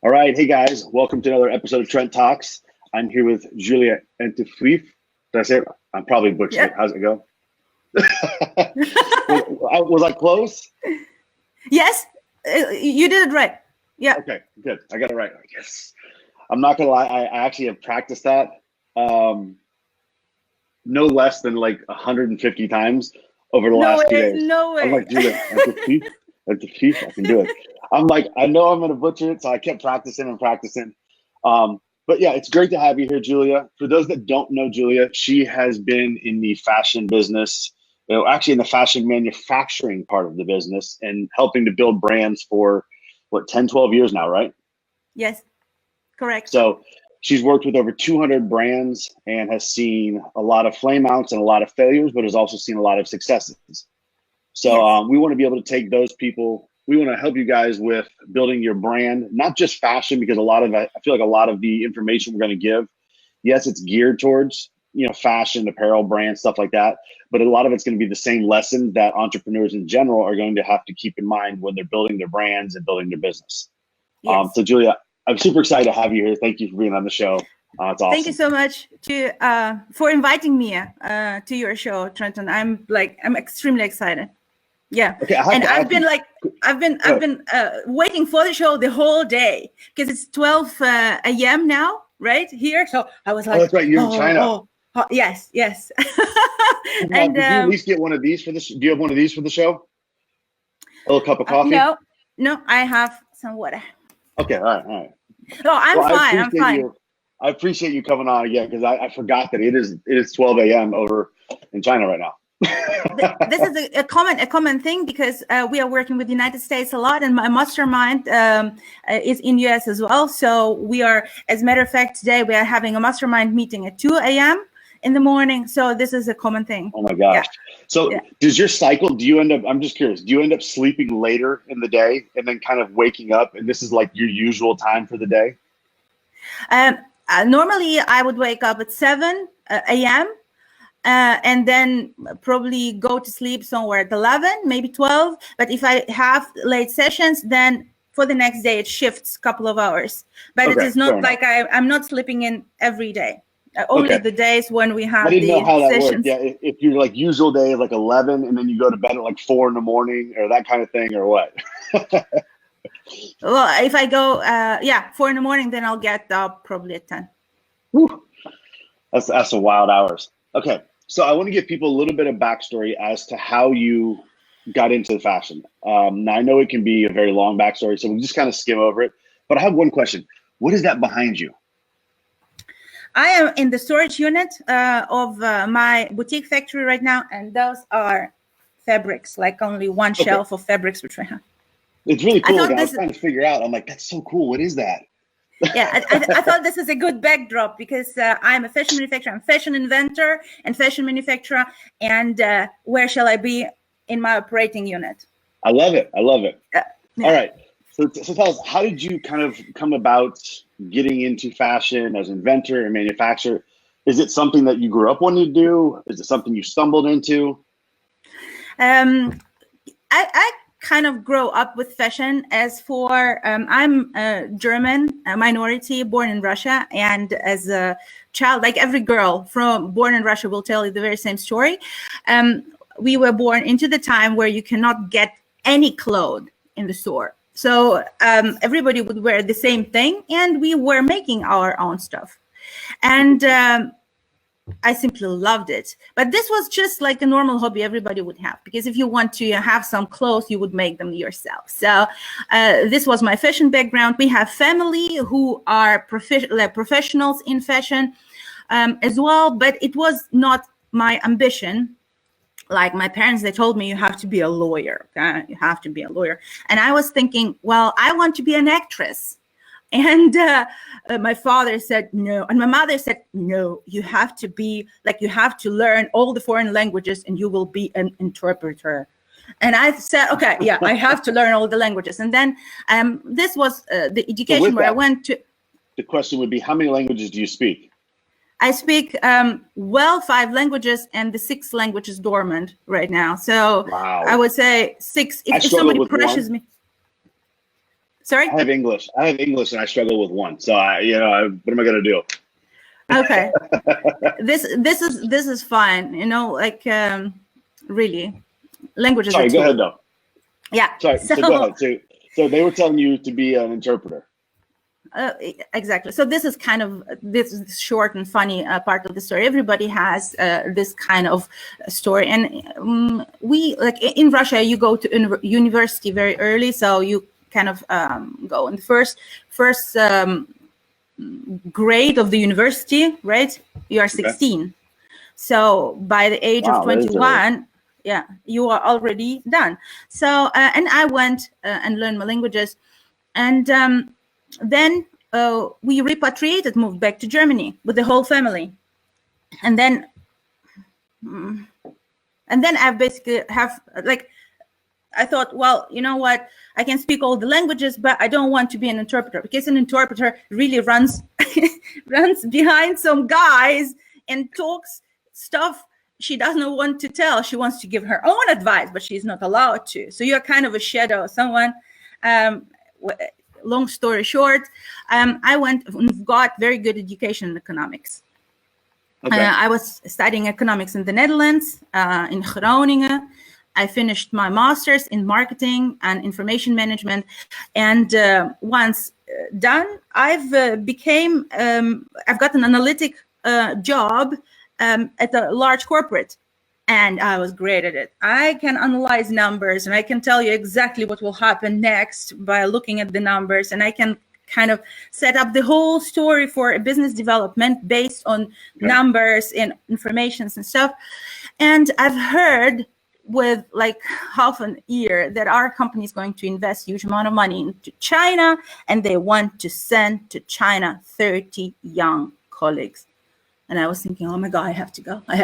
All right, hey guys, welcome to another episode of Trent Talks. I'm here with Julia Antufjew. Did I say it? I'm probably butchering it. How's it go? Was I close? Yes, you did it right. Yeah. Okay, good. I got it right. Yes. I'm not gonna lie. I actually have practiced that no less than like 150 times over the last 2 days. No way. I'm like, Julia Antufjew, I can do it. I'm like, I know I'm gonna butcher it, so I kept practicing and practicing. But yeah, it's great to have you here, Julia. For those that don't know Julia, she has been in the fashion business, actually in the fashion manufacturing part of the business and helping to build brands for what, 10, 12 years now, right? Yes, correct. So she's worked with over 200 brands and has seen a lot of flame outs and a lot of failures, but has also seen a lot of successes. So we want to be able to take those people. We want to help you guys with building your brand, not just fashion, because I feel like a lot of the information we're going to give, yes, it's geared towards, fashion, apparel, brand, stuff like that. But a lot of it's going to be the same lesson that entrepreneurs in general are going to have to keep in mind when they're building their brands and building their business. Yes. So Julia, I'm super excited to have you here. Thank you for being on the show. It's awesome. Thank you so much for inviting me to your show, Trenton. I'm extremely excited. Yeah. Okay, and I've been waiting for the show the whole day because it's 12 a.m. now, right here. So I was like, oh, that's right. You're in China. Yes. And did you at least get one of these for this? Do you have one of these for the show? A little cup of coffee? No, I have some water. Okay, all right. No, I'm fine. I appreciate you coming on again because I forgot that it is 12 a.m. over in China right now. This is a common thing because we are working with the United States a lot, and my mastermind is in US as well. So we are, as a matter of fact, today we are having a mastermind meeting at 2 a.m. in the morning. So this is a common thing. Oh my gosh. Yeah. So does your cycle, I'm just curious, do you end up sleeping later in the day and then kind of waking up and this is like your usual time for the day? Normally I would wake up at 7 a.m. And then probably go to sleep somewhere at 11, maybe 12. But if I have late sessions, then for the next day, it shifts a couple of hours. But it is not like I'm not sleeping in every day. Only the days when we have the sessions. I didn't know how that worked. Yeah, if your like usual day is like 11 and then you go to bed at like 4 in the morning or that kind of thing or what? Well, if I go, 4 in the morning, then I'll get up probably at 10. Whew. That's some wild hours. Okay. So I want to give people a little bit of backstory as to how you got into the fashion. Now I know it can be a very long backstory, so we'll just kind of skim over it. But I have one question. What is that behind you? I am in the storage unit of my boutique factory right now, and those are fabrics, like only one shelf of fabrics, which I have. It's really cool. I was trying to figure out. I'm like, that's so cool. What is that? Yeah, I thought this is a good backdrop because I'm a fashion manufacturer, I'm fashion inventor and fashion manufacturer. And where shall I be in my operating unit? I love it. Yeah. All right. So tell us, how did you kind of come about getting into fashion as an inventor and manufacturer? Is it something that you grew up wanting to do? Is it something you stumbled into? I kind of grow up with fashion. As for I'm a German minority born in Russia, and as a child, like every girl born in Russia will tell you the very same story. We were born into the time where you cannot get any clothes in the store, so everybody would wear the same thing, and we were making our own stuff, and I simply loved it. But this was just like a normal hobby everybody would have, because if you want to have some clothes, you would make them yourself. So this was my fashion background. We have family who are professionals in fashion as well, but it was not my ambition. Like my parents, they told me you have to be a lawyer. Okay? You have to be a lawyer. And I was thinking, well, I want to be an actress. And my father said no, and my mother said no. You have to be like, you have to learn all the foreign languages, and you will be an interpreter. And I said, okay, yeah, I have to learn all the languages. And then this was the education where I went to. The question would be, how many languages do you speak? I speak 5 languages, and the 6th language is dormant right now. So wow. I would say 6. If somebody pressures me. Sorry? I have English. And I struggle with one. So what am I gonna do? Okay. This is fine. Like really, language is a Sorry, go tool. ahead though. Yeah. Sorry. So go ahead. So they were telling you to be an interpreter. Exactly. So this is kind of this short and funny part of the story. Everybody has this kind of story, and we like in Russia, you go to university very early, so you kind of go in the first grade of the university, right? You are 16. Okay. So by the age of 21, yeah, you are already done. So and I went and learned my languages, and then we repatriated, moved back to Germany with the whole family, and then I basically have like, I thought, well, you know what? I can speak all the languages, but I don't want to be an interpreter, because an interpreter really runs behind some guys and talks stuff she doesn't want to tell. She wants to give her own advice, but she's not allowed to. So you're kind of a shadow of someone. Long story short, I went and got very good education in economics. Okay. I was studying economics in the Netherlands, in Groningen. I finished my master's in marketing and information management, and once done, I've got an analytic job at a large corporate, and I was great at it. I can analyze numbers, and I can tell you exactly what will happen next by looking at the numbers, and I can kind of set up the whole story for a business development based on numbers and informations and stuff. And I've heard with like half an ear that our company is going to invest huge amount of money into China, and they want to send to China 30 young colleagues. And I was thinking, oh my God, I have to go. Why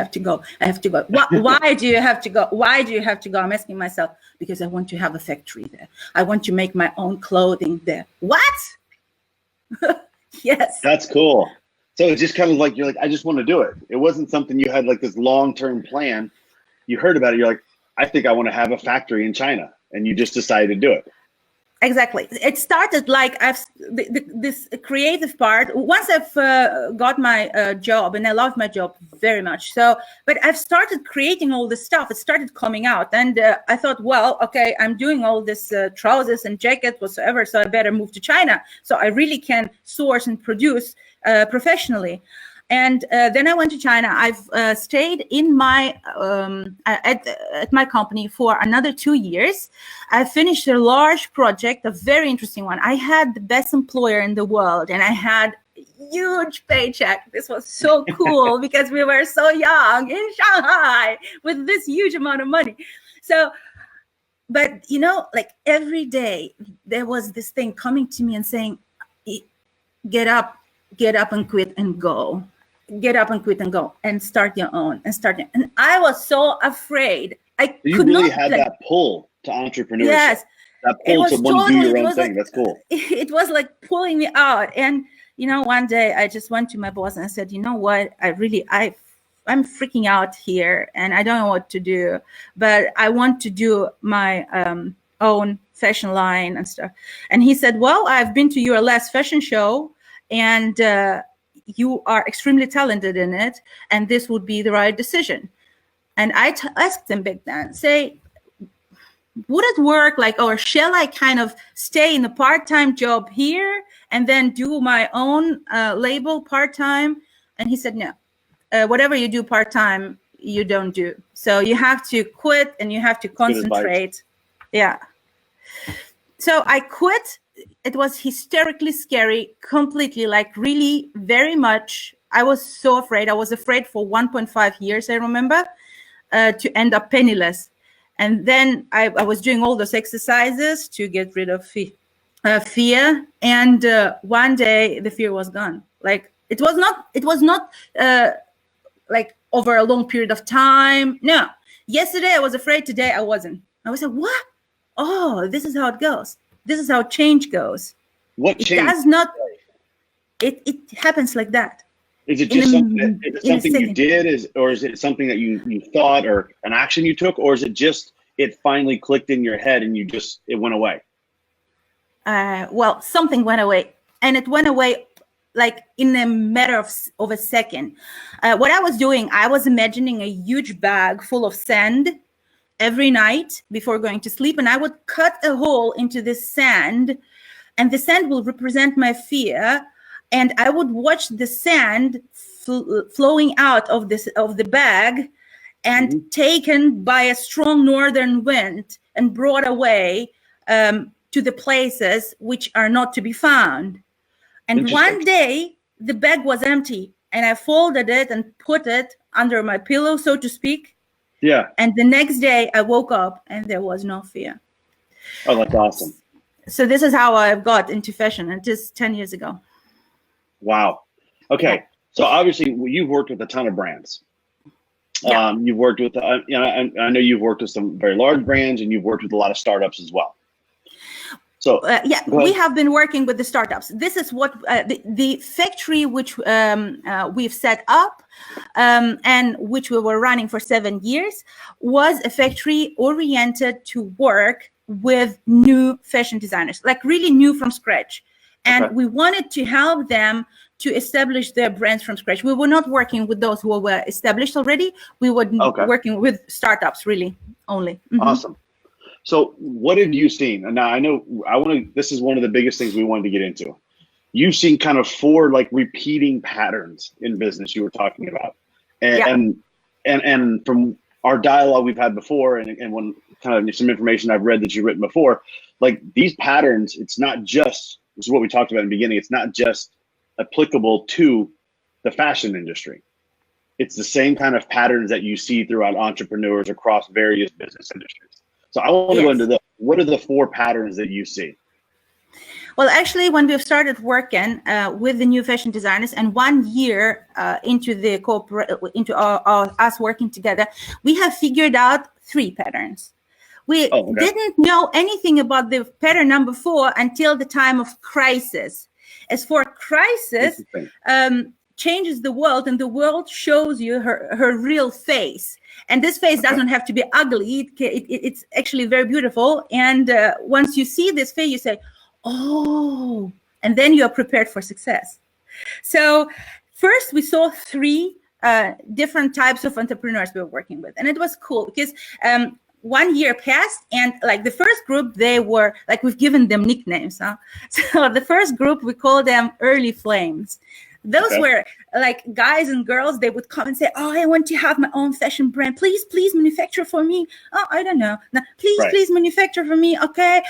do you have to go? Why do you have to go? I'm asking myself, because I want to have a factory there. I want to make my own clothing there. What? Yes. That's cool. So it's just kind of like, you're like, I just want to do it. It wasn't something you had like this long-term plan. You heard about it. You're like, I think I want to have a factory in China, and you just decided to do it. Exactly. It started like this creative part. Once I've got my job, and I love my job very much. So, but I've started creating all this stuff. It started coming out, and I thought, well, okay, I'm doing all this trousers and jackets whatsoever, so I better move to China, so I really can source and produce professionally. And then I went to China. I've stayed in my at my company for another 2 years. I finished a large project, a very interesting one. I had the best employer in the world, and I had a huge paycheck. This was so cool because we were so young in Shanghai with this huge amount of money. So, but like every day there was this thing coming to me and saying, get up and quit and go. Get up and quit and go and start your own and I was so afraid. You really had that pull to entrepreneurship. Yes, that pull to want to do your own thing. That's cool. It was like pulling me out. And one day I just went to my boss and I said, you know what, I'm freaking out here and I don't know what to do, but I want to do my own fashion line and stuff. And he said, well, I've been to your last fashion show, and you are extremely talented in it, and this would be the right decision. And I asked him back then, say, would it work like, or shall I kind of stay in a part-time job here and then do my own label part-time? And he said, no, whatever you do part-time, you don't do. So you have to quit and you have to concentrate. Yeah. So I quit. It was hysterically scary, completely, like really very much. I was so afraid. I was afraid for 1.5 years, I remember, to end up penniless. And then I was doing all those exercises to get rid of fear. And one day the fear was gone. Like it was not like over a long period of time. No, yesterday I was afraid. Today I wasn't. I was like, what? Oh, this is how it goes. This is how change goes. What change? It does not. It happens like that. Is it just something you did, or is it something that you thought, or an action you took, or is it just it finally clicked in your head and it went away? well, something went away, and it went away like in a matter of a second. What I was doing, I was imagining a huge bag full of sand every night before going to sleep, and I would cut a hole into the sand, and the sand will represent my fear, and I would watch the sand flowing out of the bag and taken by a strong northern wind and brought away to the places which are not to be found. And one day the bag was empty, and I folded it and put it under my pillow, so to speak. Yeah. And the next day I woke up and there was no fear. Oh, that's awesome. So this is how I got into fashion, and just 10 years ago. Wow. Okay. Yeah. So obviously you've worked with a ton of brands. Yeah. You've worked with, I know you've worked with some very large brands, and you've worked with a lot of startups as well. So yeah, we have been working with the startups. This is what the factory which we've set up and which we were running for 7 years was a factory oriented to work with new fashion designers, like really new from scratch. And we wanted to help them to establish their brands from scratch. We were not working with those who were established already. We were working with startups really only. Awesome. So what have you seen? And now I know this is one of the biggest things we wanted to get into. You've seen kind of 4 like repeating patterns in business you were talking about. And from our dialogue we've had before, and when kind of some information I've read that you've written before, like these patterns, it's not just, this is what we talked about in the beginning, it's not just applicable to the fashion industry. It's the same kind of patterns that you see throughout entrepreneurs across various business industries. So I want to go into what are the 4 patterns that you see? Well, actually, when we've started working with the new fashion designers, and 1 year into us working together, we have figured out 3 patterns. We didn't know anything about the pattern number 4 until the time of crisis. As for crisis, changes the world, and the world shows you her real face. And this face doesn't have to be ugly. It's actually very beautiful. And once you see this face, you say, oh, and then you are prepared for success. So first we saw 3 different types of entrepreneurs we were working with. And it was cool because 1 year passed, and like the first group, they were like, we've given them nicknames. So the first group, we call them early flames. Those were like guys and girls. They would come and say, oh, I want to have my own fashion brand. Please manufacture for me. Oh, I don't know. No, please manufacture for me. Okay.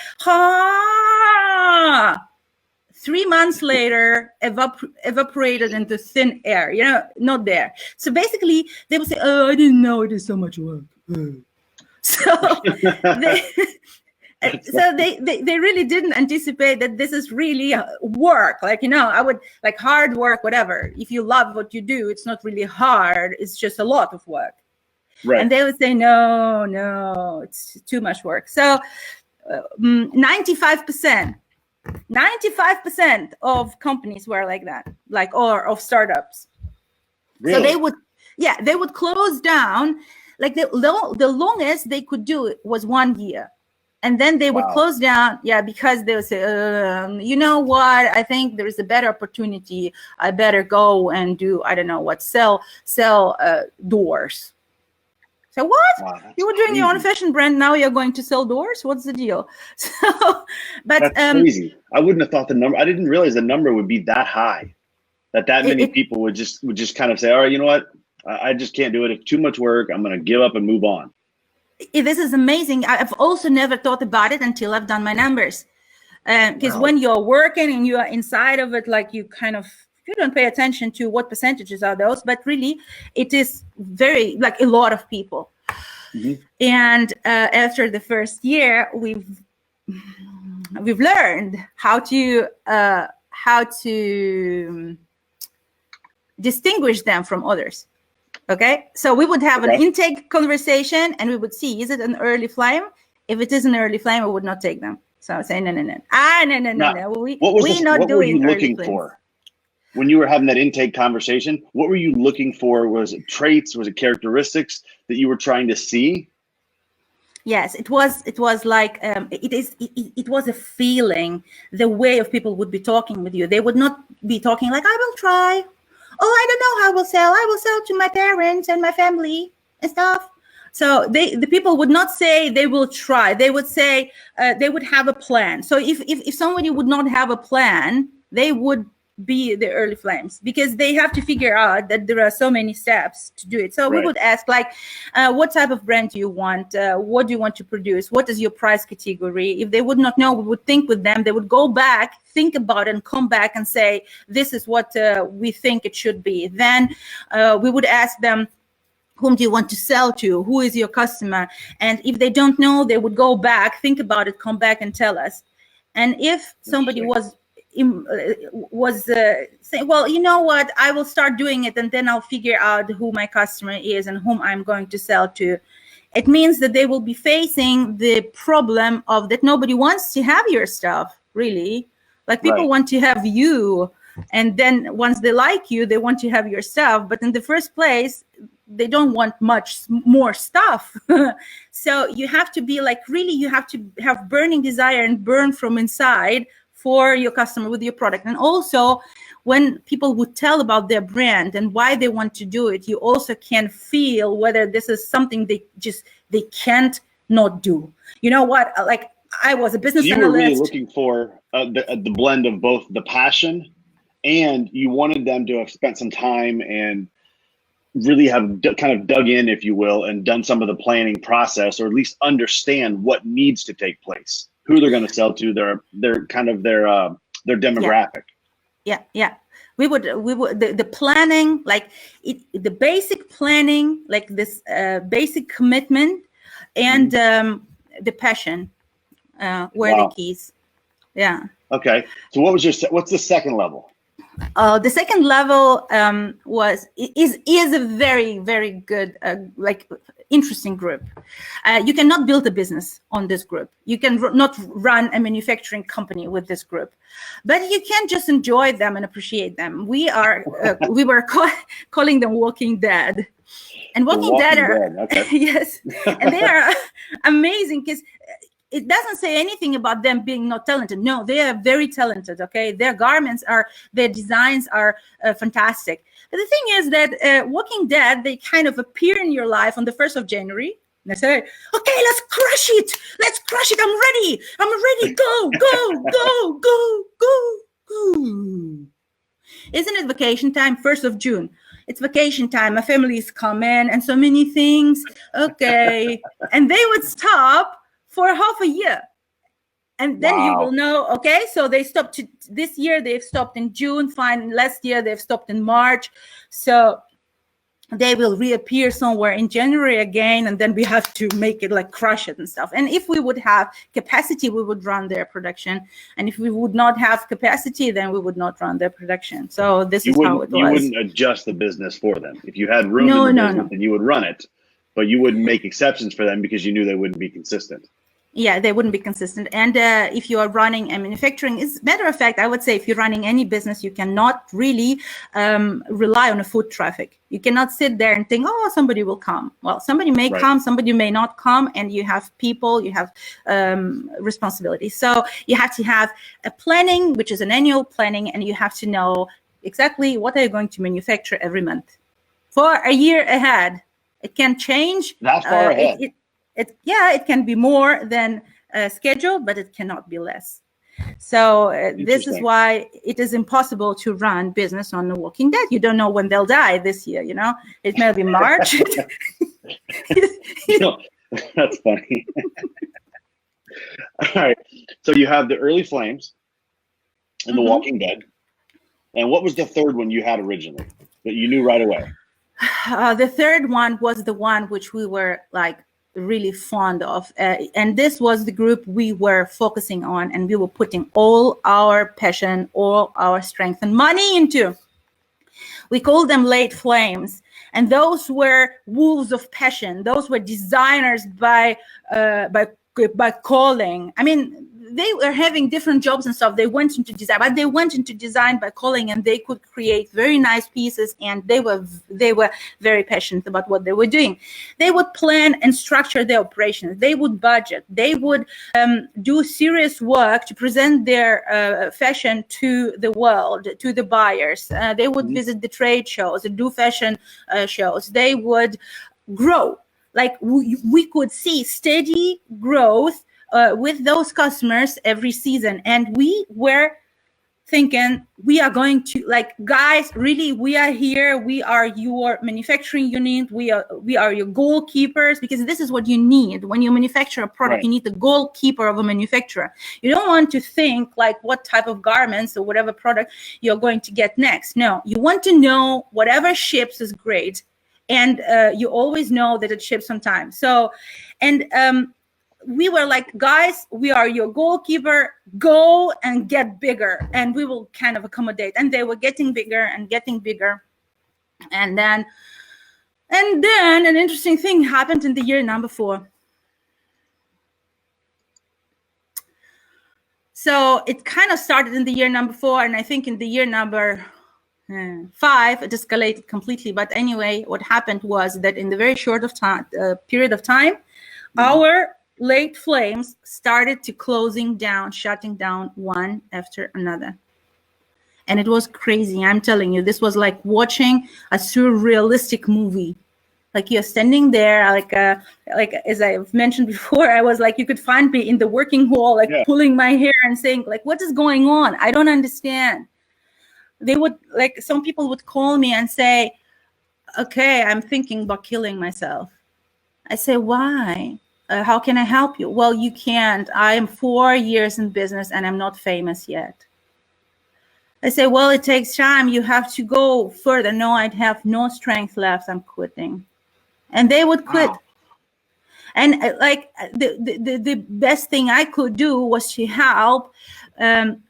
3 months later, evaporated into thin air, not there. So basically they would say, oh, I didn't know it is so much work. So they really didn't anticipate that this is really work. Like, I would like hard work, whatever. If you love what you do, it's not really hard. It's just a lot of work. Right. And they would say, no, it's too much work. So 95% of companies were like that, or of startups. Really? So they would close down. Like the longest they could do it was 1 year. And then they would close down, because they would say, you know what? I think there is a better opportunity. I better go and do, I don't know what, sell doors. So what? Wow, you were doing your own fashion brand, now you're going to sell doors? What's the deal? So, but that's crazy. I wouldn't have thought the number. I didn't realize the number would be that high. That many people would just kind of say, all right, you know what? I just can't do it. It's too much work. I'm going to give up and move on. This is amazing. I've also never thought about it until I've done my numbers. Because when you're working and you are inside of it, like you don't pay attention to what percentages are those, but really it is very, like a lot of people. And after the first year, we've learned how to distinguish them from others. Okay, so we would have an intake conversation, and we would see, is it an early flame? If it is an early flame, we would not take them. So I say, no. No. What were you looking for when you were having that intake conversation? What were you looking for? Was it traits? Was it characteristics that you were trying to see? Yes, it was. It was like it was a feeling. The way of people would be talking with you. They would not be talking like, "I will try." Oh, I don't know how I will sell. I will sell to my parents and my family and stuff. So the people would not say they will try. They would say they would have a plan. So if somebody would not have a plan, they would be the early flames, because they have to figure out that there are so many steps to do it. So we would ask, like, what type of brand do you want? What do you want to produce? What is your price category? If they would not know, we would think with them. They would go back, think about it, and come back and say, this is what we think it should be. Then we would ask them, whom do you want to sell to? Who is your customer? And if they don't know, they would go back, think about it, come back and tell us. And if somebody was saying, well, you know what, I will start doing it, and then I'll figure out who my customer is and whom I'm going to sell to, it means that they will be facing the problem of that nobody wants to have your stuff, really. Like, people want to have you, and then once they like you, they want to have your stuff. But in the first place, they don't want much more stuff. So you have to be like, really, you have to have burning desire and burn from inside for your customer with your product. And also, when people would tell about their brand and why they want to do it, you also can feel whether this is something they can't not do. You know what? Like, I was a business analyst. You were really looking for the blend of both the passion, and you wanted them to have spent some time and really have kind of dug in, if you will, and done some of the planning process, or at least understand what needs to take place, who they're going to sell to, their kind of their demographic. Yeah. We would the planning, like the basic planning, like this basic commitment, and the passion were the keys. Yeah. Okay. So what's the second level? The second level is a very, very good, like, interesting group. You cannot build a business on this group. You can not run a manufacturing company with this group, but you can just enjoy them and appreciate them. We were calling them Walking Dead. And Walking Dead are, okay. Yes, and they are amazing, because it doesn't say anything about them being not talented. No, they are very talented, okay? Their designs are fantastic. But the thing is that Walking Dead, they kind of appear in your life on the 1st of January. And they say, okay, let's crush it. I'm ready. Go. Isn't it vacation time? 1st of June. It's vacation time. My family is coming and so many things. Okay. And they would stop for half a year, and then you will know, okay, so they stopped this year, they've stopped in June, fine. Last year they've stopped in March, so they will reappear somewhere in January again, and then we have to make it, like, crush it and stuff. And if we would have capacity, we would run their production, and if we would not have capacity, then we would not run their production. So this is how it was. You wouldn't adjust the business for them. If you had room in the business, then you would run it, but you wouldn't make exceptions for them because you knew they wouldn't be consistent. Yeah, they wouldn't be consistent. And if you are running a manufacturing, as a matter of fact, I would say if you're running any business, you cannot really rely on a foot traffic. You cannot sit there and think, oh, somebody will come. Well, somebody may come, somebody may not come, and you have people, you have responsibility. So you have to have a planning, which is an annual planning, and you have to know exactly what are you going to manufacture every month for a year ahead. It can change. That far ahead. It can be more than scheduled, but it cannot be less. So this is why it is impossible to run business on The Walking Dead. You don't know when they'll die this year, you know? It may be March. No, that's funny. All right. So you have the early flames and The Walking Dead. And what was the third one you had originally that you knew right away? The third one was the one which we were, like, really fond of, and this was the group we were focusing on, and we were putting all our passion, all our strength and money into. We called them late flames, and those were wolves of passion. Those were designers by calling. I mean, they were having different jobs and stuff. They went into design, but they went into design by calling, and they could create very nice pieces, and they were very passionate about what they were doing. They would plan and structure their operations. They would budget. They would do serious work to present their fashion to the world, to the buyers. They would visit the trade shows, do fashion shows. They would grow. Like we could see steady growth with those customers every season. And we were thinking, we are going to, like, guys, really, we are here. We are your manufacturing unit. We are your goalkeepers, because this is what you need. When you manufacture a product, Right. you need the goalkeeper of a manufacturer. You don't want to think like what type of garments or whatever product you're going to get next. No, you want to know whatever ships is great. And you always know that it ships on time. So, and we were like, guys, we are your goalkeeper. Go and get bigger, and we will kind of accommodate. And they were getting bigger and getting bigger. And then an interesting thing happened in the year number 4. So it kind of started in the year number 4, and I think in the year number 5, it escalated completely. But anyway, what happened was that in the very short of time, period of time, our late flames started to shutting down one after another. And it was crazy. I'm telling you, this was like watching a surrealistic movie. Like you're standing there, like as I've mentioned before, I was like, you could find me in the working hall, like pulling my hair and saying, like, what is going on? I don't understand. They would, like, some people would call me and say, okay, I'm thinking about killing myself. I say, why? How can I help you? Well, you can't. I am 4 years in business and I'm not famous yet. I say, well, it takes time. You have to go further. No, I'd have no strength left. I'm quitting. And they would quit. Wow. And like the best thing I could do was to help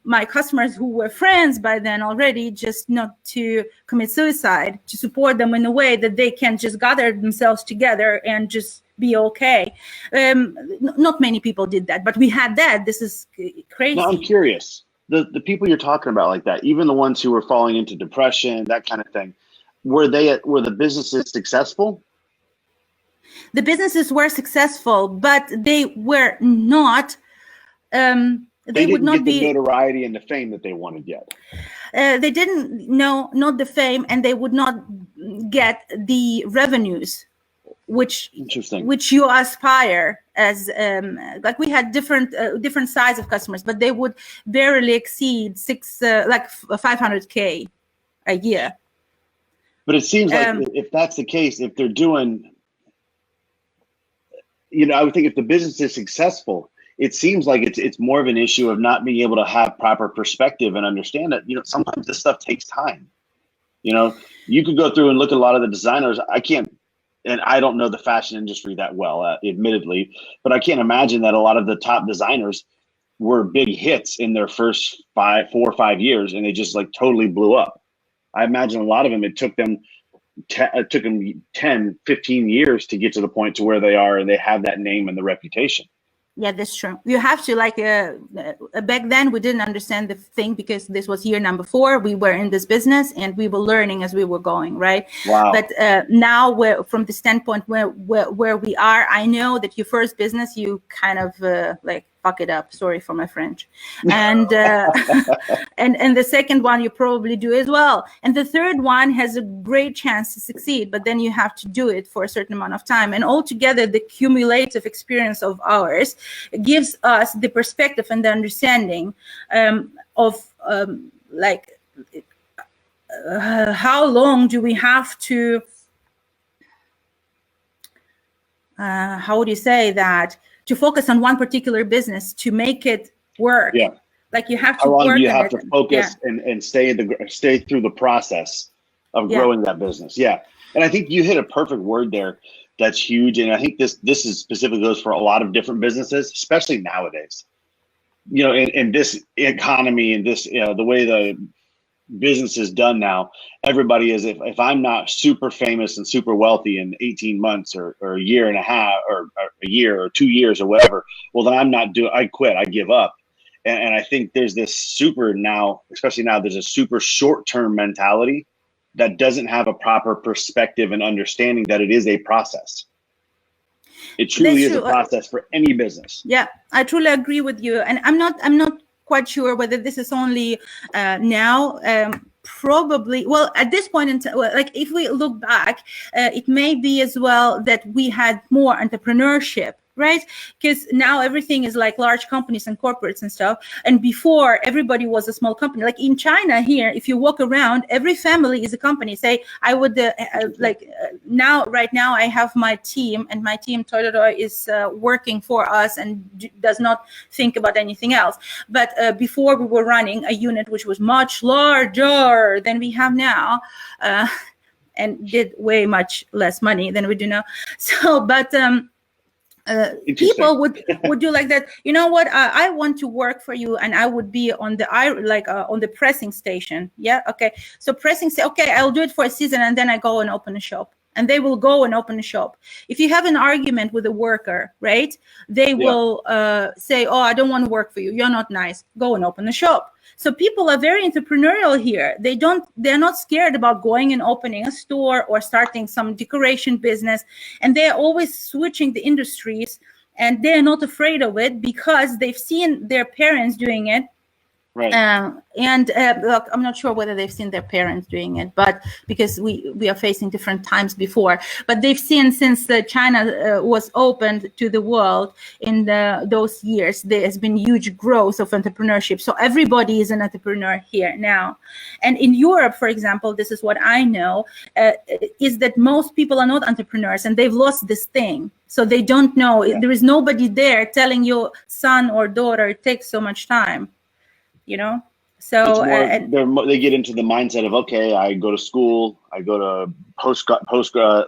my customers who were friends by then already, just not to commit suicide, to support them in a way that they can just gather themselves together and just be okay. Not many people did that, but we had that. This is crazy. Now I'm curious, the people you're talking about like that, even the ones who were falling into depression, that kind of thing, were the businesses successful? The businesses were successful, but they were not. They would not get be the notoriety and the fame that they wanted yet. They didn't know, not the fame, and they would not get the revenues, which you aspire as. Like we had different size of customers, but they would barely exceed 500K a year. But it seems like if that's the case, if they're doing, I would think if the business is successful, it seems like it's more of an issue of not being able to have proper perspective and understand that, sometimes this stuff takes time. You could go through and look at a lot of the designers. I can't, and I don't know the fashion industry that well, admittedly, but I can't imagine that a lot of the top designers were big hits in their first 4 or 5 years, and they just like totally blew up. I imagine a lot of them, it took them 10, 15 years to get to the point to where they are, and they have that name and the reputation. Yeah, that's true. You have to, like, back then we didn't understand the thing because this was year number 4. We were in this business and we were learning as we were going, right? Wow. But now, from the standpoint where we are, I know that your first business, you kind of like fuck it up. Sorry for my French. And and the second one you probably do as well. And the third one has a great chance to succeed, but then you have to do it for a certain amount of time. And altogether, the cumulative experience of ours gives us the perspective and the understanding of how long do we have to, how would you say that, to focus on one particular business to make it work. Yeah. Like you have to How long work do you on have it. to focus and stay through the process of growing that business? Yeah. And I think you hit a perfect word there that's huge. And I think this is specifically goes for a lot of different businesses, especially nowadays. In this economy and this, the way the business is done now, everybody is, if I'm not super famous and super wealthy in 18 months or a year and a half or a year or 2 years or whatever, well, then I quit, I give up. And I think there's this super now, especially now, there's a super short-term mentality that doesn't have a proper perspective and understanding that it is a process. It truly is a process for any business. Yeah, I truly agree with you. And I'm not quite sure whether this is only now. Probably, well, at this point in time, like if we look back, it may be as well that we had more entrepreneurship, right? Because now everything is like large companies and corporates and stuff. And before, everybody was a small company. Like in China here, if you walk around, every family is a company. Say, I would right now I have my team, and my team Toyota is working for us and does not think about anything else. But before, we were running a unit which was much larger than we have now. And did way much less money than we do now. So, but people would do like that. You know what? I want to work for you, and I would be on the on the pressing station. Yeah, okay. So pressing say, okay, I'll do it for a season, and then I go and open a shop. And they will go and open a shop. If you have an argument with a worker, right? They will say, oh, I don't want to work for you. You're not nice. Go and open a shop. So people are very entrepreneurial here. They're not scared about going and opening a store or starting some decoration business. And they're always switching the industries, and they're not afraid of it because they've seen their parents doing it. Right. Look, I'm not sure whether they've seen their parents doing it, but because we are facing different times before, but they've seen since China was opened to the world in those years, there has been huge growth of entrepreneurship. So everybody is an entrepreneur here now. And in Europe, for example, this is what I know, is that most people are not entrepreneurs, and they've lost this thing. So they don't know. Yeah. There is nobody there telling you, son or daughter, it takes so much time. You know, so they get into the mindset of, okay, I go to school, I go to post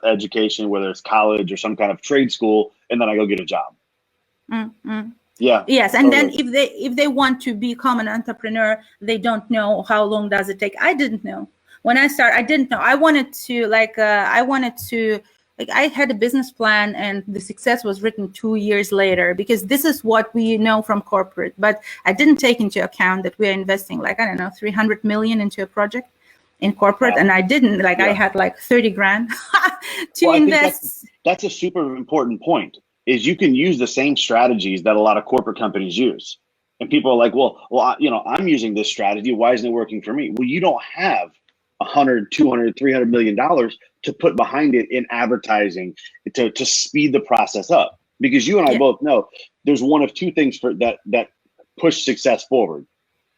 education, whether it's college or some kind of trade school, and then I go get a job. Mm-hmm. Yeah. Yes, and totally. Then if they want to become an entrepreneur, they don't know how long does it take. I didn't know when I started. I didn't know. I wanted to. I had a business plan, and the success was written 2 years later, because this is what we know from corporate. But I didn't take into account that we are investing, like, I don't know, 300 million into a project in corporate. Wow. And I didn't, like, I had like 30 grand to invest. That's a super important point, is you can use the same strategies that a lot of corporate companies use. And people are like, well, I'm using this strategy. Why isn't it working for me? Well, you don't have 100, 200, 300 million dollars to put behind it in advertising to speed the process up. Because you and I both know there's one of two things that push success forward.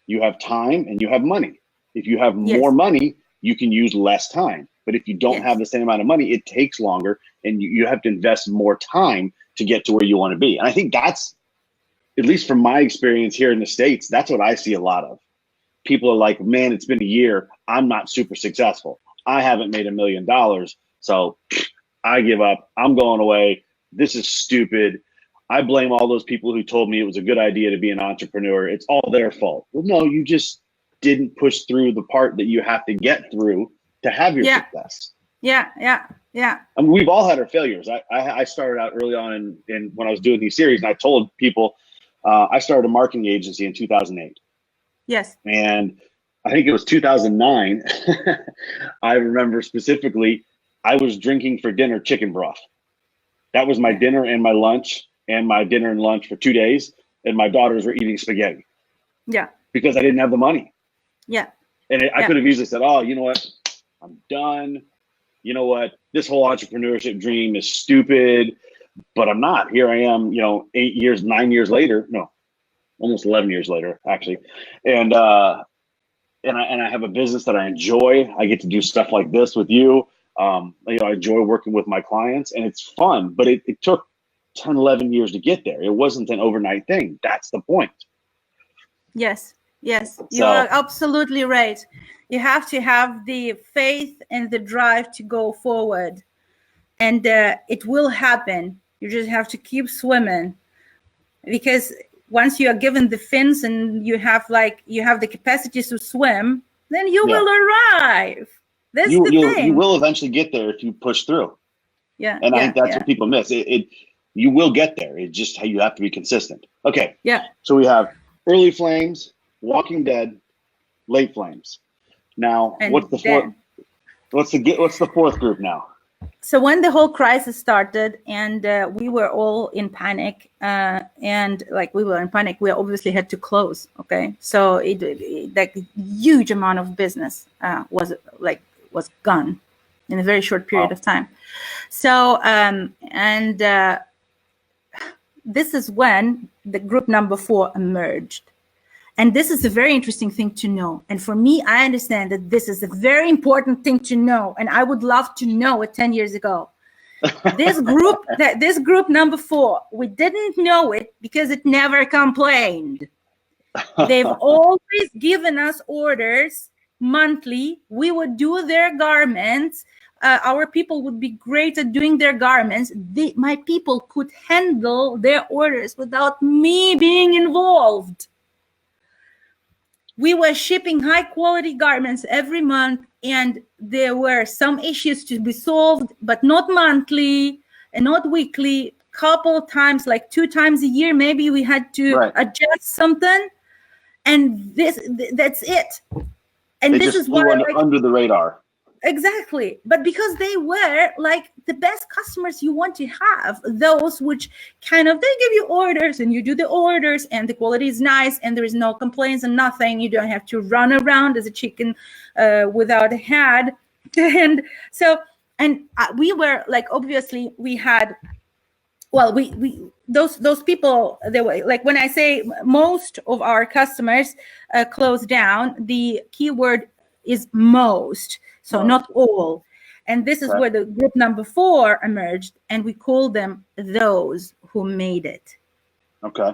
You have time and you have money. If you have more money, you can use less time. But if you don't have the same amount of money, it takes longer, and you have to invest more time to get to where you want to be. And I think that's, at least from my experience here in the States, that's what I see a lot of. People are like, man, it's been a year. I'm not super successful. I haven't made $1 million. So I give up. I'm going away. This is stupid. I blame all those people who told me it was a good idea to be an entrepreneur. It's all their fault. Well, no, you just didn't push through the part that you have to get through to have your success. Yeah. I mean, we've all had our failures. I started out early on in when I was doing these series, and I told people I started a marketing agency in 2008. Yes. And I think it was 2009. I remember specifically, I was drinking for dinner chicken broth. That was my dinner and my lunch, and my dinner and lunch for 2 days. And my daughters were eating spaghetti. Yeah. Because I didn't have the money. Yeah. And I could have easily said, oh, you know what? I'm done. You know what? This whole entrepreneurship dream is stupid. But I'm not. Here I am, 9 years later. No, almost 11 years later, actually. And I have a business that I enjoy. I get to do stuff like this with you. I enjoy working with my clients, and it's fun, but it took 10, 11 years to get there. It wasn't an overnight thing. That's the point. Yes. You are absolutely right. You have to have the faith and the drive to go forward, and it will happen. You just have to keep swimming, because once you are given the fins and you have the capacity to swim, then you will arrive. That's the thing. You will eventually get there if you push through. Yeah. And I think that's what people miss. You will get there. It's just how you have to be consistent. Okay. Yeah. So we have early flames, Walking Dead, late flames. Now, And what's the fourth? What's the fourth group now? So when the whole crisis started, and we were all in panic, and like we were in panic, we obviously had to close. Okay, so it like huge amount of business was gone in a very short period of time. So this is when the group number 4 emerged. And this is a very interesting thing to know. And for me, I understand that this is a very important thing to know. And I would love to know it 10 years ago. This group number 4, we didn't know it because it never complained. They've always given us orders monthly. We would do their garments. Our people would be great at doing their garments. My people could handle their orders without me being involved. We were shipping high quality garments every month, and there were some issues to be solved, but not monthly and not weekly. Couple times, like 2 times a year, maybe we had to adjust something, and that's it. And they this just is why under the radar. Exactly. But because they were like the best customers you want to have, those which kind of, they give you orders and you do the orders and the quality is nice and there is no complaints and nothing. You don't have to run around as a chicken without a head. And so, and we were like, obviously we had, well, those people, they were like, when I say most of our customers closed down, the keyword is most. So not all. And this is where the group number 4 emerged, and we call them those who made it. Okay.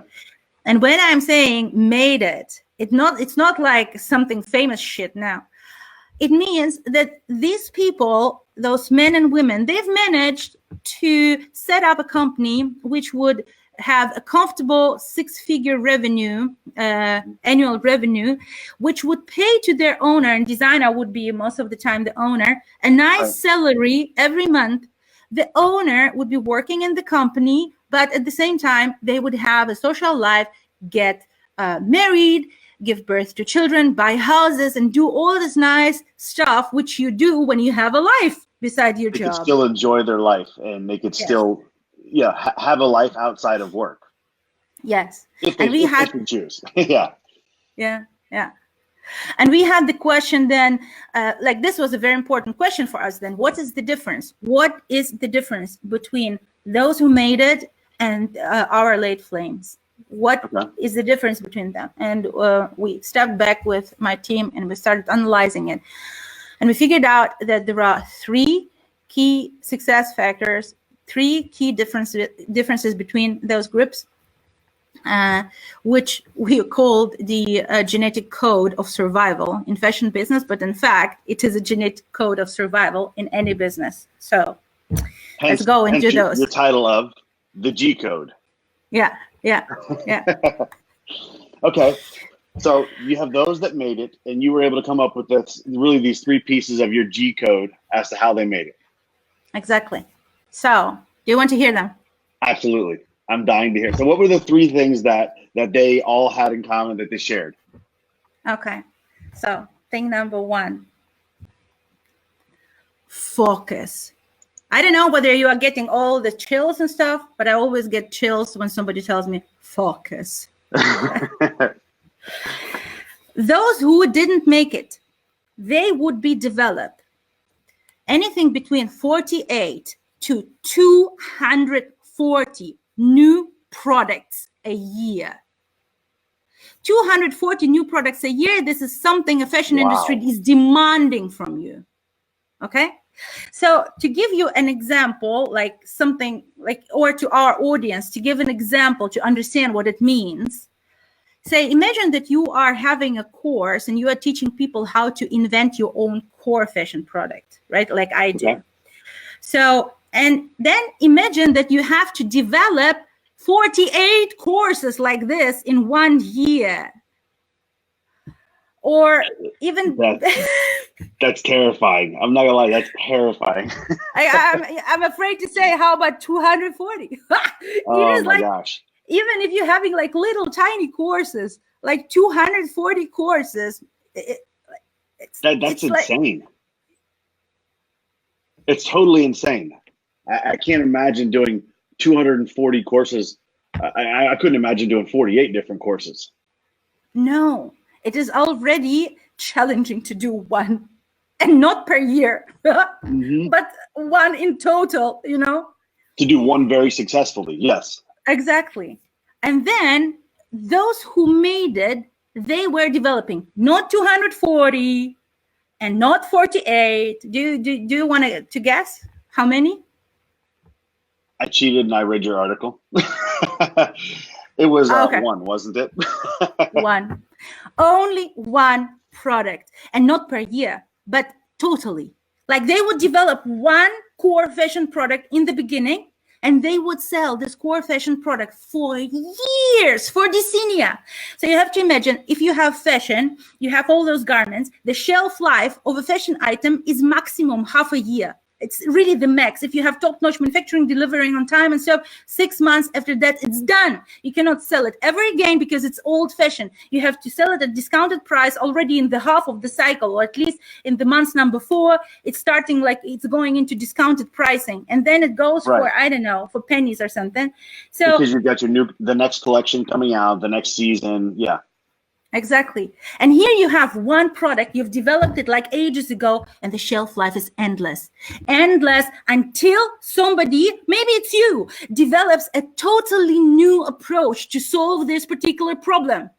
And when I'm saying made it, it's not like something famous shit now. It means that these people, those men and women, they've managed to set up a company which would have a comfortable 6-figure revenue, annual revenue, which would pay to their owner, and designer would be most of the time the owner, a nice salary every month. The owner would be working in the company, but at the same time, they would have a social life, get married, give birth to children, buy houses, and do all this nice stuff, which you do when you have a life beside your job. They could still enjoy their life, and they could still have a life outside of work. Yes. If they can choose. Yeah. And we had the question then, like this was a very important question for us then. What is the difference? What is the difference between those who made it and our late flames? What is the difference between them? And we stepped back with my team and we started analyzing it. And we figured out that there are 3 key success factors, 3 key differences between those groups, which we called the genetic code of survival in fashion business, but in fact, it is a genetic code of survival in any business. So let's go into those. The title of the G code. Yeah. Okay. So you have those that made it, and you were able to come up with these 3 pieces of your G code as to how they made it. Exactly. So do you want to hear them? Absolutely. I'm dying to hear. So what were the 3 things that they all had in common that they shared? Okay. So thing number 1, focus. I don't know whether you are getting all the chills and stuff, but I always get chills when somebody tells me focus. Those who didn't make it, they would be developed anything between 48 to 240 new products a year. 240 new products a year. This is something a fashion industry is demanding from you. Okay. So to give you an example, like something like, or to our audience, to give an example to understand what it means. Say, imagine that you are having a course and you are teaching people how to invent your own core fashion product, right? Like I do. So, and then imagine that you have to develop 48 courses like this in 1 year. Or even... That's terrifying. I'm not gonna lie, that's terrifying. I'm afraid to say, how about 240? Oh my gosh. Even if you're having like little tiny courses, like 240 courses. That's insane. It's totally insane. I can't imagine doing 240 courses. I couldn't imagine doing 48 different courses. No, it is already challenging to do one, and not per year, but one in total, you know? To do one very successfully, yes. Exactly. And then those who made it, they were developing not 240 and not 48. Do you want to guess how many? I cheated and I read your article. It was one, wasn't it? One. Only one product, and not per year, but totally. Like they would develop one core fashion product in the beginning, and they would sell this core fashion product for years, for decennia. So you have to imagine, if you have fashion, you have all those garments, the shelf life of a fashion item is maximum half a year. It's really the max. If you have top-notch manufacturing, delivering on time and stuff, 6 months after that, it's done. You cannot sell it ever again because it's old-fashioned. You have to sell it at discounted price already in the half of the cycle, or at least in the month number 4. It's starting like it's going into discounted pricing, and then it goes for, I don't know, for pennies or something. So because you've got the next collection coming out, the next season, yeah. Exactly. And here you have one product, you've developed it like ages ago, and the shelf life is endless. Endless until somebody, maybe it's you, develops a totally new approach to solve this particular problem.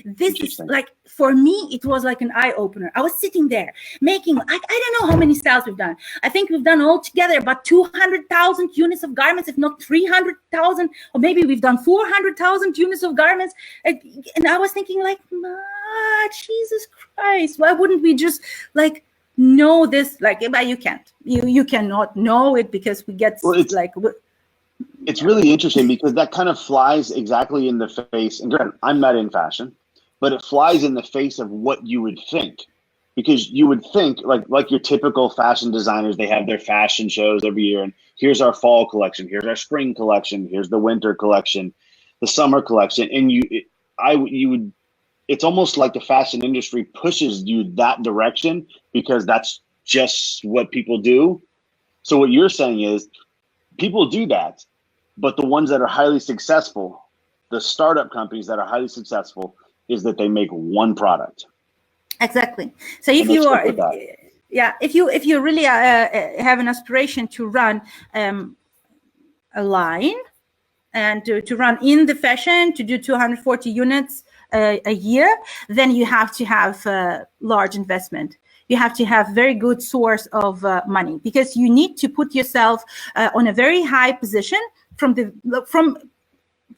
This is like, for me, it was like an eye-opener. I was sitting there making, I don't know how many styles we've done. I think we've done all together about 200,000 units of garments, if not 300,000, or maybe we've done 400,000 units of garments. And I was thinking like, Jesus Christ, why wouldn't we just like know this? Like, but you can't. You cannot know it because we get It's really interesting because that kind of flies exactly in the face. And granted, I'm not in fashion, but it flies in the face of what you would think. Because you would think, like your typical fashion designers, they have their fashion shows every year. And here's our fall collection. Here's our spring collection. Here's the winter collection, the summer collection. And it's almost like the fashion industry pushes you that direction because that's just what people do. So what you're saying is people do that. But the ones that are highly successful, the startup companies that are highly successful, is that they make one product. Exactly. So if you are, if you really have an aspiration to run a line and to run in the fashion, to do 240 units a year, then you have to have large investment. You have to have very good source of money, because you need to put yourself on a very high position from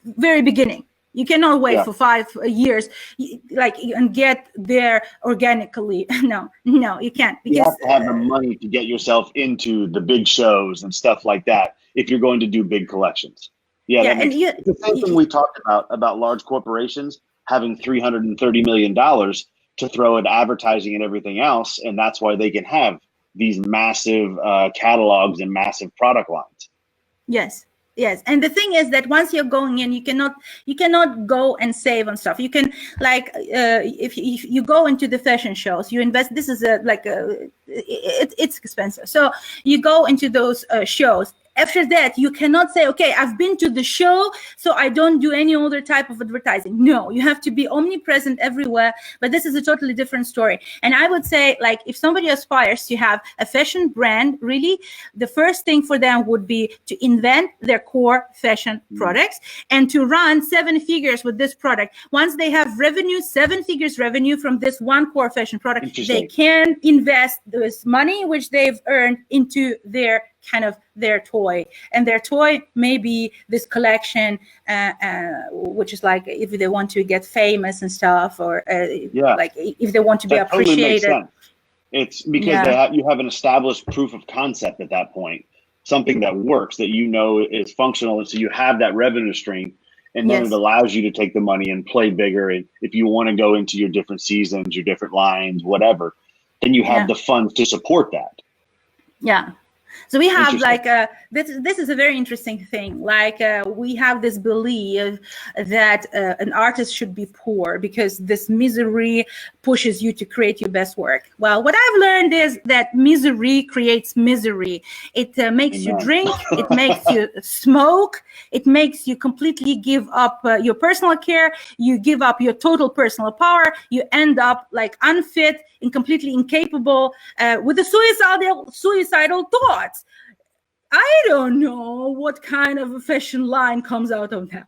very beginning. You cannot wait for 5 years, and get there organically. No, you can't. Because, you have to have the money to get yourself into the big shows and stuff like that if you're going to do big collections. It's the same thing we talked about large corporations having $330 million to throw at advertising and everything else, and that's why they can have these massive catalogs and massive product lines. Yes, and the thing is that once you're going in, you cannot go and save on stuff. You can if you go into the fashion shows, you invest. This is it's expensive. So you go into those shows. After that, you cannot say, okay, I've been to the show, so I don't do any other type of advertising. No, you have to be omnipresent everywhere. But this is a totally different story. And I would say, if somebody aspires to have a fashion brand, really, the first thing for them would be to invent their core fashion products and to run 7 figures with this product. Once they have revenue, 7 figures revenue from this one core fashion product, they can invest this money which they've earned into their toy, and their toy may be this collection, which is if they want to get famous and stuff, or if they want to be appreciated. Totally makes sense. It's because you have an established proof of concept at that point, something that works, that is functional, and so you have that revenue stream, and then it allows you to take the money and play bigger. And if you want to go into your different seasons, your different lines, whatever, then you have the funds to support that. Yeah. So we have like this is a very interesting thing. Like we have this belief that an artist should be poor because this misery pushes you to create your best work. Well, what I've learned is that misery creates misery. It makes you drink, it makes you smoke, it makes you completely give up your personal care, you give up your total personal power, you end up like unfit and completely incapable with the suicidal thoughts. I don't know what kind of a fashion line comes out of that.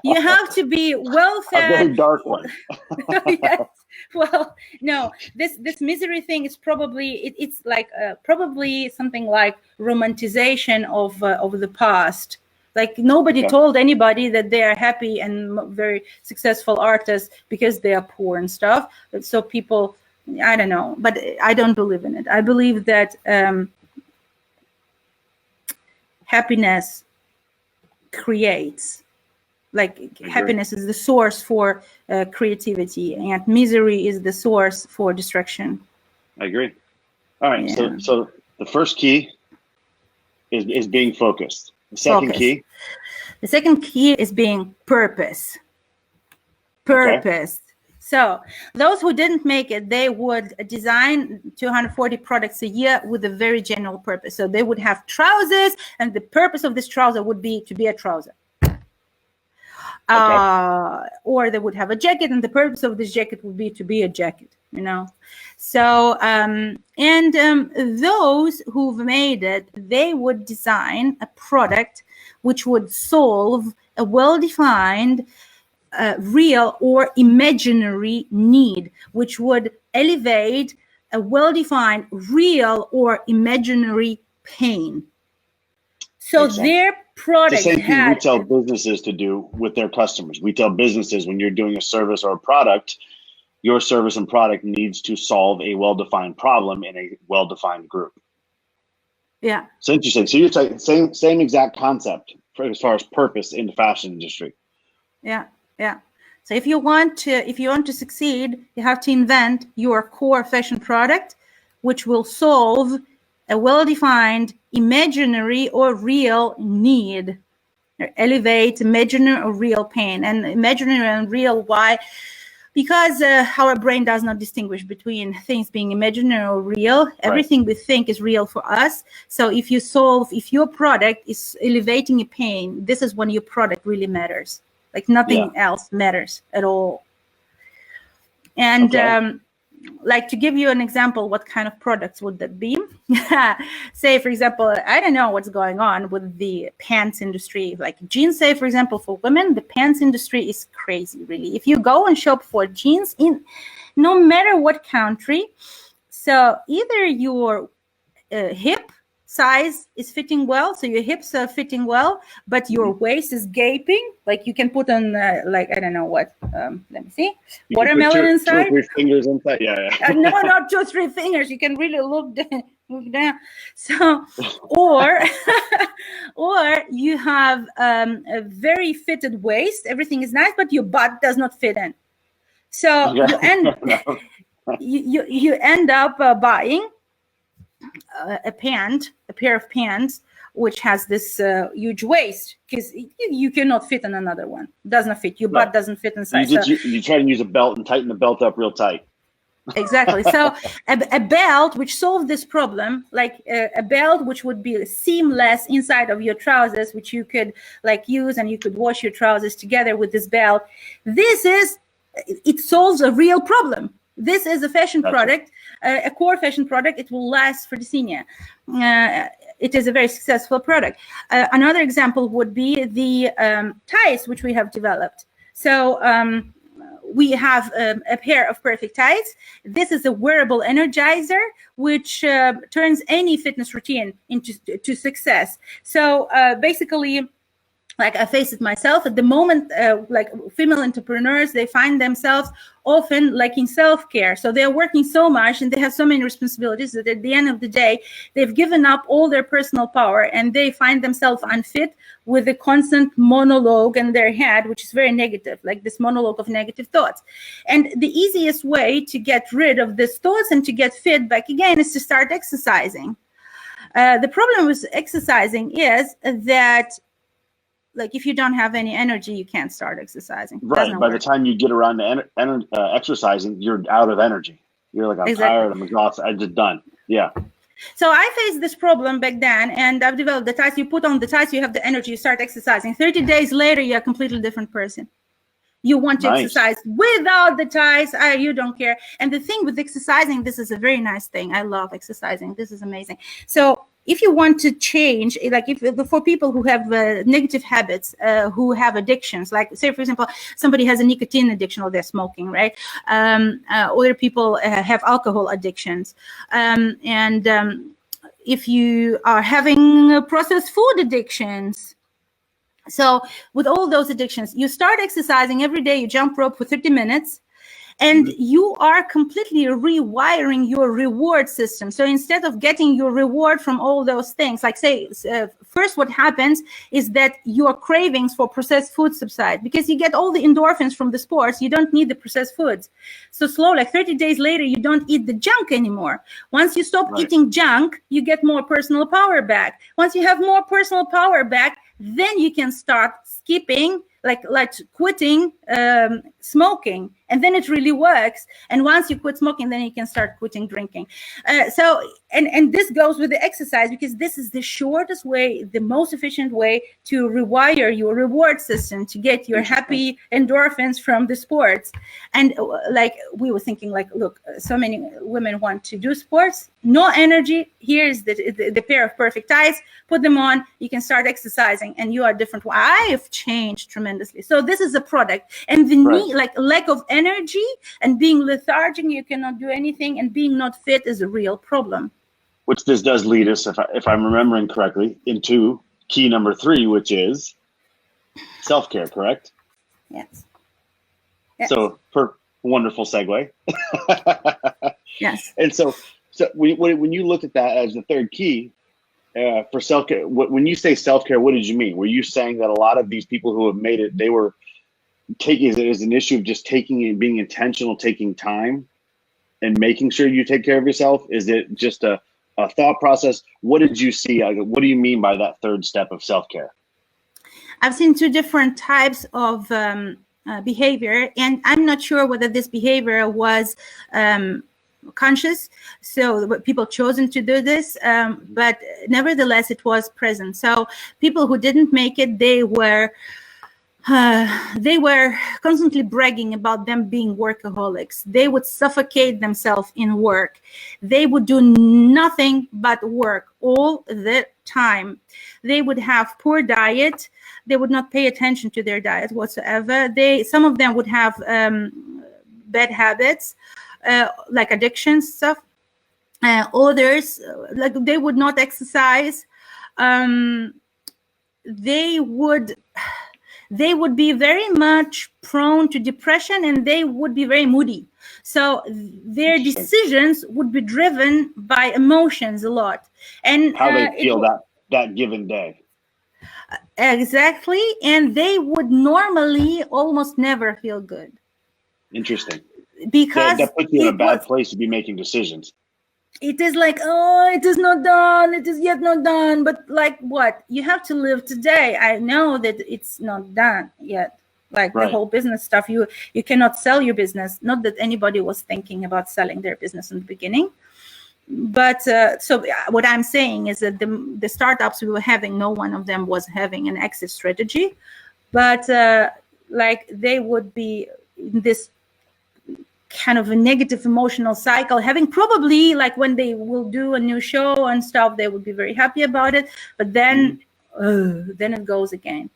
You have to be well-fed. A very dark one. Yes. Well, no, this misery thing is probably it's like probably something like romanticization of the past. Like nobody told anybody that they are happy and very successful artists because they are poor and stuff. So people, I don't know, but I don't believe in it. I believe that happiness creates, like happiness is the source for creativity, and misery is the source for destruction. I agree. All right, so the first key is being focused. The second key? The second key is being purpose. Purpose. Okay. So those who didn't make it, they would design 240 products a year with a very general purpose. So they would have trousers, and the purpose of this trouser would be to be a trouser. Or they would have a jacket, and the purpose of this jacket would be to be a jacket, you know. So those who've made it, they would design a product which would solve a well-defined real or imaginary need, which would elevate a well-defined real or imaginary pain. So their product the same thing we tell businesses to do with their customers. We tell businesses, when you're doing a service or a product, your service and product needs to solve a well-defined problem in a well-defined group. Yeah. So interesting. So you're saying same exact concept as far as purpose in the fashion industry. Yeah. Yeah. So if you want to succeed, you have to invent your core fashion product, which will solve a well-defined imaginary or real need, or elevate imaginary or real pain. And imaginary and real, why? Because our brain does not distinguish between things being imaginary or real. Everything we think is real for us. So if your product is elevating a pain, this is when your product really matters. Like nothing else matters at all. And like, to give you an example, what kind of products would that be? Say, for example, I don't know what's going on with the pants industry. Like jeans, say, for example, for women, the pants industry is crazy, really. If you go and shop for jeans in no matter what country, so either your hip size is fitting well, so your hips are fitting well, but your waist is gaping. Like you can put on like, I don't know what, let me see, watermelon inside. 2 or 3 fingers inside. No, not 2 or 3 fingers. You can really look down. So, or you have a very fitted waist. Everything is nice, but your butt does not fit in. So you end up buying a pair of pants which has this huge waist, because you cannot fit in another one. It does not fit. Your butt doesn't fit inside. You try to use a belt and tighten the belt up real tight. Exactly. So a belt which solved this problem, like a belt which would be seamless inside of your trousers, which you could like use, and you could wash your trousers together with this belt. It solves a real problem. This is a fashion product, a core fashion product. It will last for decennia. It is a very successful product. Another example would be the ties which we have developed. So we have a pair of perfect ties. This is a wearable energizer which turns any fitness routine into success. So basically, like I face it myself at the moment, like female entrepreneurs, they find themselves often lacking self-care. So they're working so much and they have so many responsibilities that at the end of the day, they've given up all their personal power and they find themselves unfit with a constant monologue in their head, which is very negative, like this monologue of negative thoughts. And the easiest way to get rid of these thoughts and to get fit back again is to start exercising. The problem with exercising is that, like, if you don't have any energy, you can't start exercising. Right. By the time you get around to exercising, you're out of energy. You're like, I'm tired, I'm exhausted, I'm just done. Yeah. So I faced this problem back then, and I've developed the tights. You put on the tights, you have the energy, you start exercising. 30 days later, you're a completely different person. You want to exercise without the ties. You don't care. And the thing with exercising, this is a very nice thing. I love exercising. This is amazing. So if you want to change, like if for people who have negative habits, who have addictions, like say, for example, somebody has a nicotine addiction or they're smoking, right? Other people have alcohol addictions. If you are having processed food addictions, so with all those addictions, you start exercising every day, you jump rope for 30 minutes, and you are completely rewiring your reward system. So instead of getting your reward from all those things, like say, first what happens is that your cravings for processed food subside because you get all the endorphins from the sports. You don't need the processed foods. So slowly, like 30 days later, you don't eat the junk anymore. Once you stop eating junk, you get more personal power back. Once you have more personal power back, then you can start skipping, like quitting smoking, and then it really works. And once you quit smoking, then you can start quitting drinking. And this goes with the exercise, because this is the shortest way, the most efficient way to rewire your reward system, to get your happy endorphins from the sports. And like we were thinking, like, look, so many women want to do sports, no energy. Here's the pair of perfect ties, put them on, you can start exercising, and you are different. I've changed tremendously. So this is a product. And the need, like lack of energy and being lethargic, you cannot do anything, and being not fit is a real problem. Which this does lead us, if I'm remembering correctly, into key number 3, which is self-care, correct? Yes. So, wonderful segue. Yes. And so when you look at that as the third key for self-care, when you say self-care, what did you mean? Were you saying that a lot of these people who have made it, they were taking it as an issue of just taking and being intentional, taking time and making sure you take care of yourself? Is it just a thought process? What did you see? What do you mean by that third step of self-care? I've seen 2 different types of behavior, and I'm not sure whether this behavior was conscious, so people chosen to do this, but nevertheless it was present. So people who didn't make it, they were constantly bragging about them being workaholics. They would suffocate themselves in work. They would do nothing but work all the time. They would have poor diet. They would not pay attention to their diet whatsoever. Some of them would have bad habits, like addiction stuff. Others, like they would not exercise. They would be very much prone to depression, and they would be very moody. So their decisions would be driven by emotions a lot. And how they feel that given day. Exactly. And they would normally almost never feel good. Interesting. Because that puts you in a bad place to be making decisions. It is like, oh, it is not done. It is yet not done. But like what? You have to live today. I know that it's not done yet. Like the whole business stuff, you cannot sell your business. Not that anybody was thinking about selling their business in the beginning. But so what I'm saying is that the startups we were having, no one of them was having an exit strategy. But like they would be in this kind of a negative emotional cycle, having probably like when they will do a new show and stuff, they would be very happy about it, but then it goes again.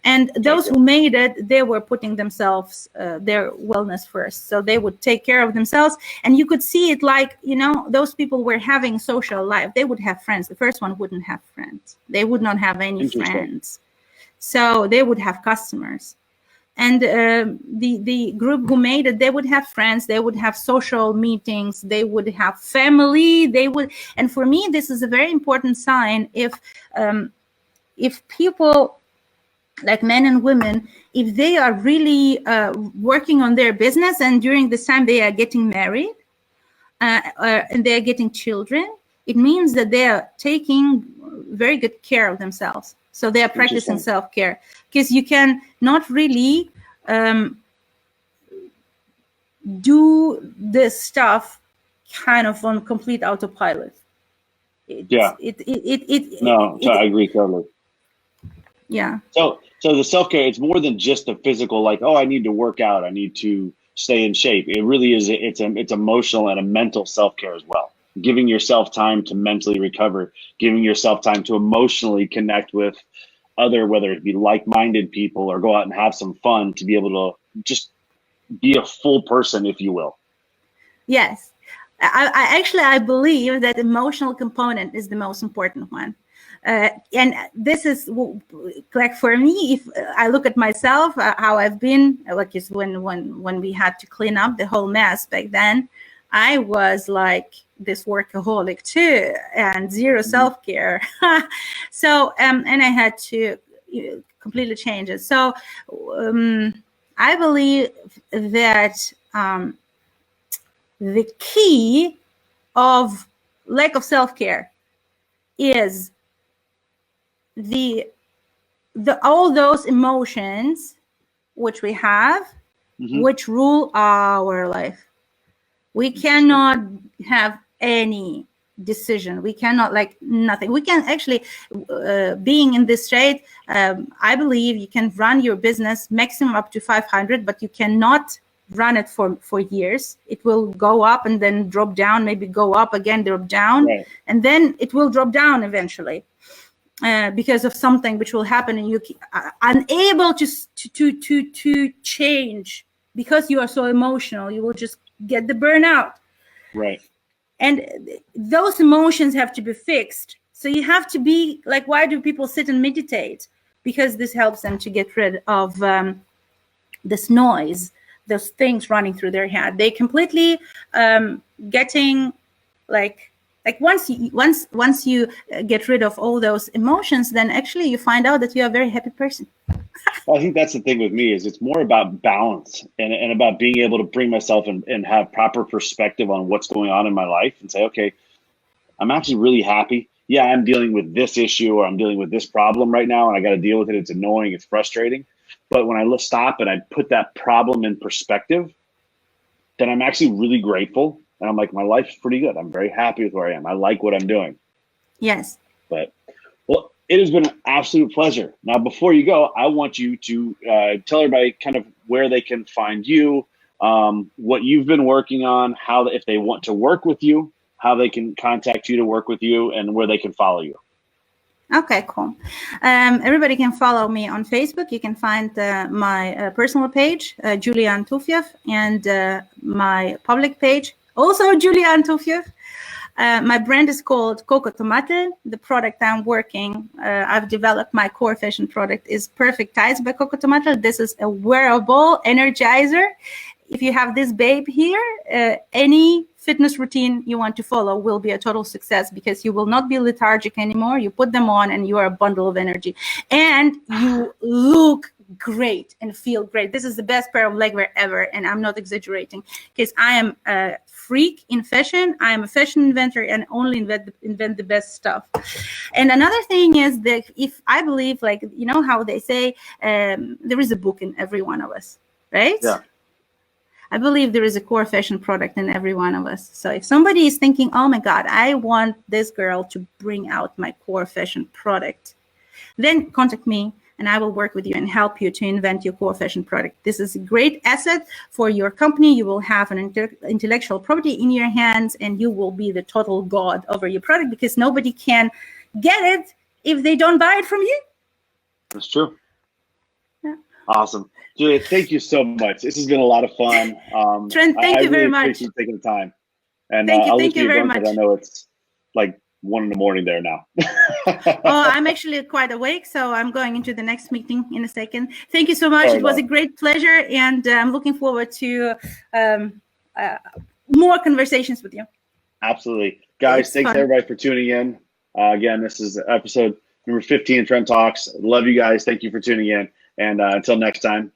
And those who made it, they were putting themselves, their wellness first. So they would take care of themselves. And you could see it like, you know, those people were having social life. They would have friends. The first one wouldn't have friends. They would not have any friends. So they would have customers. And the group who made it, they would have friends, they would have social meetings, they would have family, and for me, this is a very important sign. If people, like men and women, if they are really working on their business, and during this time they are getting married, and they are getting children, it means that they are taking very good care of themselves. So they are practicing self-care, because you can not really do this stuff kind of on complete autopilot. I agree totally. Yeah. So the self-care, it's more than just the physical, like, oh, I need to work out, I need to stay in shape. It really is, it's emotional and a mental self-care as well. Giving yourself time to mentally recover, giving yourself time to emotionally connect with other, whether it be like-minded people or go out and have some fun, to be able to just be a full person, if you will. Yes. I believe that emotional component is the most important one. And this is like, for me, if I look at myself, how I've been, like, is when we had to clean up the whole mess back then, I was like this workaholic too, and zero self-care. So, and I had to completely change it. So I believe that the key of lack of self-care is all those emotions which we have, which rule our life. We cannot have any decision. We cannot, like, nothing. We can actually, being in this state, I believe you can run your business maximum up to 500, but you cannot run it for years. It will go up and then drop down, maybe go up again, drop down, right. And then it will drop down eventually. Because of something which will happen, and you are unable to change because you are so emotional. You will just get the burnout. Right. And those emotions have to be fixed. So you have to be like, why do people sit and meditate? Because this helps them to get rid of this noise, those things running through their head. They completely getting like once you get rid of all those emotions, then actually you find out that you're a very happy person. Well, I think that's the thing with me, is it's more about balance and about being able to bring myself and have proper perspective on what's going on in my life, and say, okay, I'm actually really happy. Yeah, I'm dealing with this issue, or I'm dealing with this problem right now, and I got to deal with it. It's annoying, it's frustrating. But when I stop and I put that problem in perspective, then I'm actually really grateful. And I'm like, my life's pretty good. I'm very happy with where I am. I like what I'm doing. Yes. But, well, it has been an absolute pleasure. Now, before you go, I want you to tell everybody kind of where they can find you, what you've been working on, how, if they want to work with you, how they can contact you to work with you, and where they can follow you. Okay, cool. Everybody can follow me on Facebook. You can find my personal page, Julia Antufjew, and my public page, also Julia Antufjew. My brand is called QUANTUMFACTORY. The product I'm working, I've developed, my core fashion product is Perfect Tights by QUANTUMFACTORY. This is a wearable energizer. If you have this babe here, any fitness routine you want to follow will be a total success, because you will not be lethargic anymore. You put them on and you are a bundle of energy, and you look great and feel great. This is the best pair of legwear ever, and I'm not exaggerating, because I am a freak in fashion. I am a fashion inventor and only invent the best stuff. And another thing is that, if I believe, like, you know how they say, there is a book in every one of us, right? Yeah. I believe there is a core fashion product in every one of us. So if somebody is thinking, oh my God, I want this girl to bring out my core fashion product, then contact me and I will work with you and help you to invent your core fashion product. This is a great asset for your company. You will have an intellectual property in your hands, and you will be the total god over your product, because nobody can get it if they don't buy it from you. That's true. Yeah. Awesome. Julia, thank you so much. This has been a lot of fun. Trent, thank you very much. I appreciate you taking the time. And thank I'll you listen to very you much. I know it's like 1 in the morning there now. Oh, I'm actually quite awake, so I'm going into the next meeting in a second. Thank you so much. It was a great pleasure, and I'm looking forward to more conversations with you. Absolutely. Guys, thanks everybody for tuning in. Again, this is episode number 15 of Trent Talks. Love you guys. Thank you for tuning in. And until next time.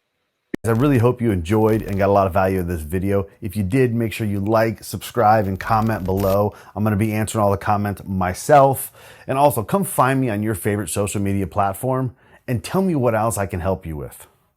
I really hope you enjoyed and got a lot of value of this video. If you did, make sure you like, subscribe, and comment below. I'm going to be answering all the comments myself. And also, come find me on your favorite social media platform and tell me what else I can help you with.